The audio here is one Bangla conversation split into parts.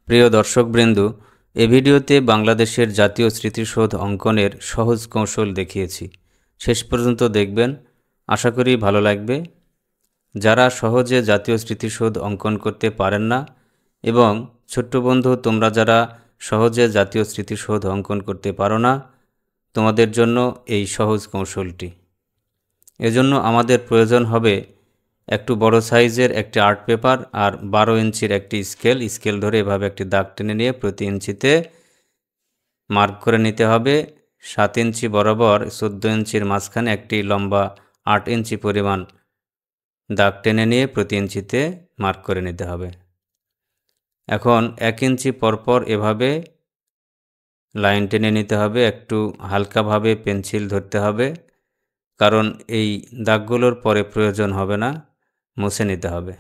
প্রিয় দর্শকবৃন্দ, এ ভিডিওতে বাংলাদেশের জাতীয় স্মৃতিসৌধ অঙ্কনের সহজ কৌশল দেখিয়েছি। শেষ পর্যন্ত দেখবেন, আশা করি ভালো লাগবে। যারা সহজে জাতীয় স্মৃতিসৌধ অঙ্কন করতে পারেন না এবং ছোট্ট বন্ধু তোমরা যারা সহজে জাতীয় স্মৃতিসৌধ অঙ্কন করতে পারো না, তোমাদের জন্য এই সহজ কৌশলটি। এজন্য আমাদের প্রয়োজন হবে একটু বড় সাইজের একটি আর্ট পেপার আর 12 ইঞ্চির একটি স্কেল ধরে এভাবে একটি দাগ টেনে নিয়ে প্রতি ইঞ্চিতে মার্ক করে নিতে হবে। 7 ইঞ্চি বরাবর 14 ইঞ্চির মাঝখানে একটি লম্বা 8 ইঞ্চি পরিমাণ দাগ টেনে নিয়ে প্রতি ইঞ্চিতে মার্ক করে নিতে হবে। এখন 1 ইঞ্চি পরপর এভাবে লাইন টেনে নিতে হবে। একটু হালকাভাবে পেন্সিল ধরতে হবে, কারণ এই দাগগুলোর পরে প্রয়োজন হবে না, মুছে নিতে হবে।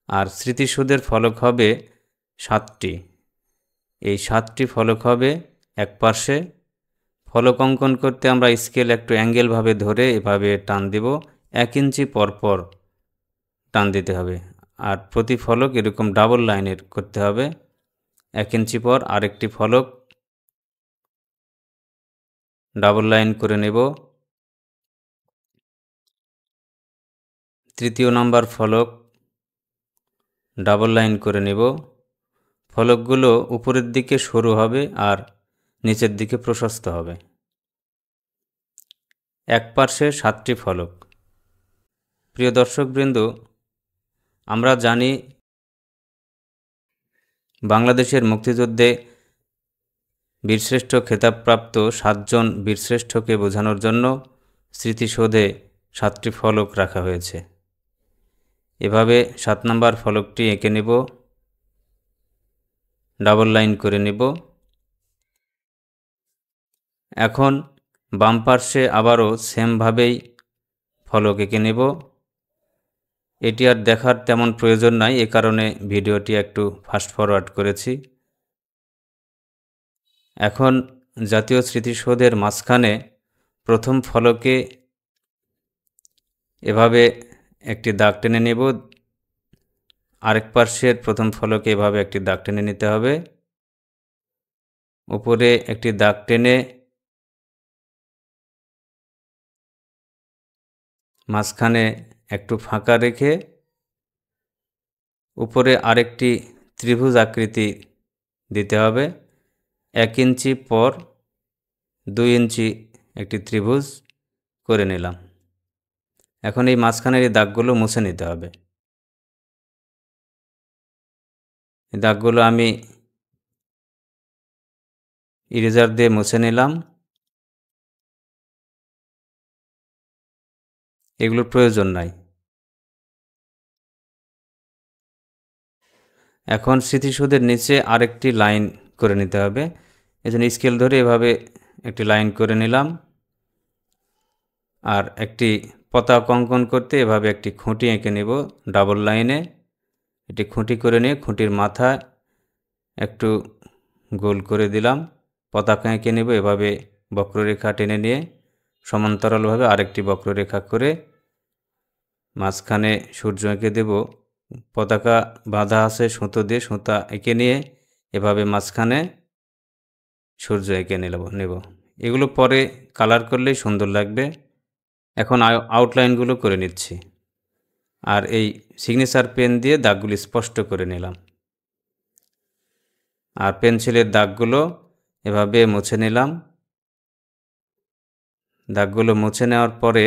আর স্মৃতিসৌধের ফলক হবে 7টি। এই 7টি ফলক হবে এক পার্শ্বে। ফলক অঙ্কন করতে আমরা স্কেল একটু অ্যাঙ্গেলভাবে ধরে এভাবে টান দেব। 1 ইঞ্চি পরপর টান দিতে হবে। আর প্রতি ফলক এরকম ডাবল লাইনের করতে হবে। 1 ইঞ্চি পর আরেকটি ফলক ডাবল লাইন করে নেব। তৃতীয় নাম্বার ফলক ডাবল লাইন করে নেব। ফলকগুলো উপরের দিকে সরু হবে আর নিচের দিকে প্রশস্ত হবে। এক পার্শ্বে 7টি ফলক। প্রিয় দর্শকবৃন্দ, আমরা জানি বাংলাদেশের মুক্তিযুদ্ধে বীরশ্রেষ্ঠ খেতাবপ্রাপ্ত 7 জন বীরশ্রেষ্ঠকে বোঝানোর জন্য স্মৃতিসৌধে 7টি ফলক রাখা হয়েছে। এভাবে 7 নম্বর ফলকটি এঁকে নেব, ডাবল লাইন করে নেব। এখন বাম পার্শ্বে আবারও সেমভাবেই ফলক এঁকে নেব। এটি আর দেখার তেমন প্রয়োজন নাই, এ কারণে ভিডিওটি একটু ফাস্ট ফরওয়ার্ড করেছি। এখন জাতীয় স্মৃতিসৌধের মাঝখানে প্রথম ফলকে এভাবে একটি দাগ টেনে নেব। আরেক পার্শ্বের প্রথম ফলকে এভাবে একটি দাগ টেনে নিতে হবে। উপরে একটি দাগ টেনে মাঝখানে একটু ফাঁকা রেখে উপরে আরেকটি ত্রিভুজ আকৃতি দিতে হবে। 1 ইঞ্চি পর 2 ইঞ্চি একটি ত্রিভুজ করে নিলাম। এখন এই মাঝখানের এই দাগগুলো মুছে নিতে হবে। এই দাগগুলো আমি ইরেজার দিয়ে মুছে নিলাম। এগুলোর প্রয়োজন নাই। এখন স্মৃতিসৌধের নিচে আরেকটি লাইন করে নিতে হবে। এজন্য স্কেল ধরে এভাবে একটি লাইন করে নিলাম। আর একটি পতাকা অঙ্কন করতে এভাবে একটি খুঁটি এঁকে নেব ডাবল লাইনে। এটি খুঁটি করে নিয়ে খুঁটির মাথায় একটু গোল করে দিলাম। পতাকা এঁকে নেব। এভাবে বক্ররেখা টেনে নিয়ে সমান্তরালভাবে আরেকটি বক্ররেখা করে মাঝখানে সূর্য এঁকে দেব। পতাকা বাঁধা আছে সুতো দিয়ে, সুতা এঁকে নিয়ে এভাবে মাঝখানে সূর্য এঁকে নেব। এগুলো পরে কালার করলেই সুন্দর লাগবে। এখন আউটলাইনগুলো করে নিচ্ছি। আর এই সিগনেচার পেন দিয়ে দাগগুলি স্পষ্ট করে নিলাম। আর পেন্সিলের দাগগুলো এভাবে মুছে নিলাম। দাগগুলো মুছে নেওয়ার পরে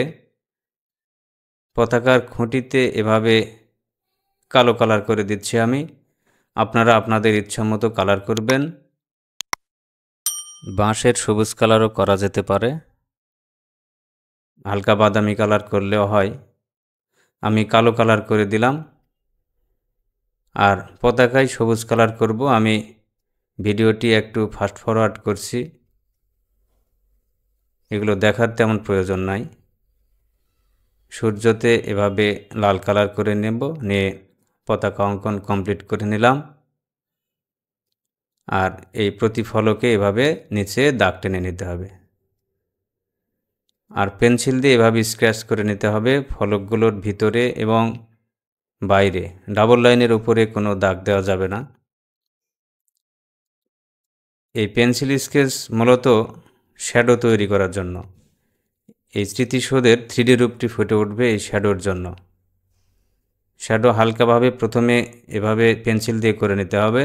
পতাকার খুঁটিতে এভাবে কালো কালার করে দিচ্ছি আমি। আপনারা আপনাদের ইচ্ছামতো কালার করবেন। বাঁশের সবুজ কালারও করা যেতে পারে, হালকা বাদামি কালার করলেও হয়। আমি কালো কালার করে দিলাম। আর পতাকায় সবুজ কালার করব। আমি ভিডিওটি একটু ফাস্ট ফরওয়ার্ড করছি, এগুলো দেখার তেমন প্রয়োজন নাই। সূর্যতে এভাবে লাল কালার করে নেব, নিয়ে পতাকা অঙ্কন কমপ্লিট করে নিলাম। আর এই প্রতি ফলকে এভাবে নিচে দাগ টেনে নিতে হবে। আর পেন্সিল দিয়ে এভাবে স্ক্র্যাচ করে নিতে হবে ফলকগুলোর ভিতরে এবং বাইরে। ডাবল লাইনের উপরে কোনো দাগ দেওয়া যাবে না। এই পেন্সিল স্কেচ মূলত শ্যাডো তৈরি করার জন্য। এই স্মৃতিসৌধের 3D রূপটি ফুটে উঠবে এই শ্যাডোর জন্য। শ্যাডো হালকাভাবে প্রথমে এভাবে পেন্সিল দিয়ে করে নিতে হবে,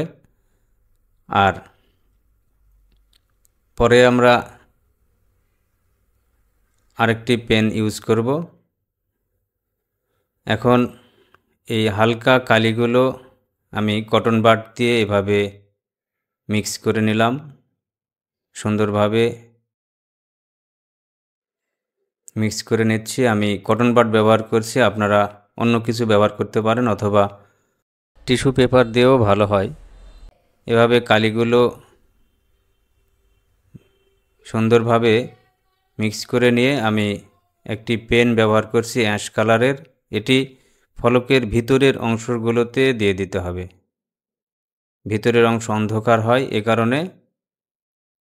আর পরে আমরা আরেকটি পেন ইউজ করব। এখন এই হালকা কালিগুলো আমি কটন বাড দিয়ে এভাবে মিক্স করে নিলাম সুন্দরভাবে। মিক্স করে নিচ্ছি। আমি কটন বাড ব্যবহার করছি, আপনারা অন্য কিছু ব্যবহার করতে পারেন অথবা টিস্যু পেপার দিয়েও ভালো হয়। এভাবে কালিগুলো সুন্দরভাবে মিক্স করে নিয়ে আমি একটি পেন ব্যবহার করছি অ্যাশ কালারের। এটি ফলকের ভিতরের অংশগুলোতে দিয়ে দিতে হবে। ভিতরের অংশ অন্ধকার হয়, এ কারণে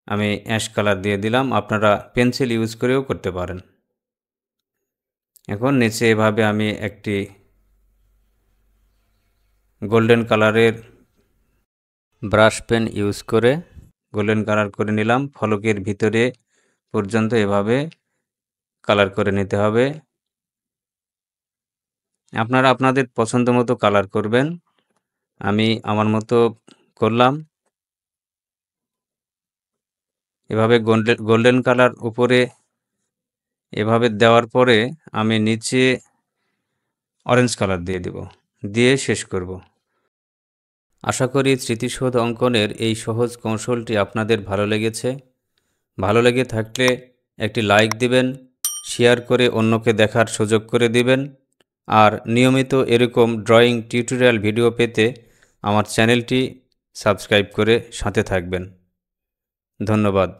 আমি অ্যাশ কালার দিয়ে দিলাম। আপনারা পেন্সিল ইউজ করেও করতে পারেন। এখন নিচে এভাবে আমি একটি গোল্ডেন কালারের ব্রাশ পেন ইউজ করে গোল্ডেন কালার করে নিলাম। ফলকের ভিতরে পর্যন্ত এভাবে কালার করে নিতে হবে। আপনারা আপনাদের পছন্দ মতো কালার করবেন। আমি আমার মতো করলাম। এভাবে গোল্ডেন কালার উপরে এভাবে দেওয়ার পরে আমি নিচে অরেঞ্জ কালার দিয়ে দেব, দিয়ে শেষ করব। আশা করি স্মৃতিসৌধ অঙ্কনের এই সহজ কৌশলটি আপনাদের ভালো লেগেছে। ভালো লেগে থাকলে একটি লাইক দিবেন, শেয়ার করে অন্যকে দেখার সুযোগ করে দিবেন। আর নিয়মিত এরকম ড্রয়িং টিউটোরিয়াল ভিডিও পেতে আমার চ্যানেলটি সাবস্ক্রাইব করে সাথে থাকবেন। ধন্যবাদ।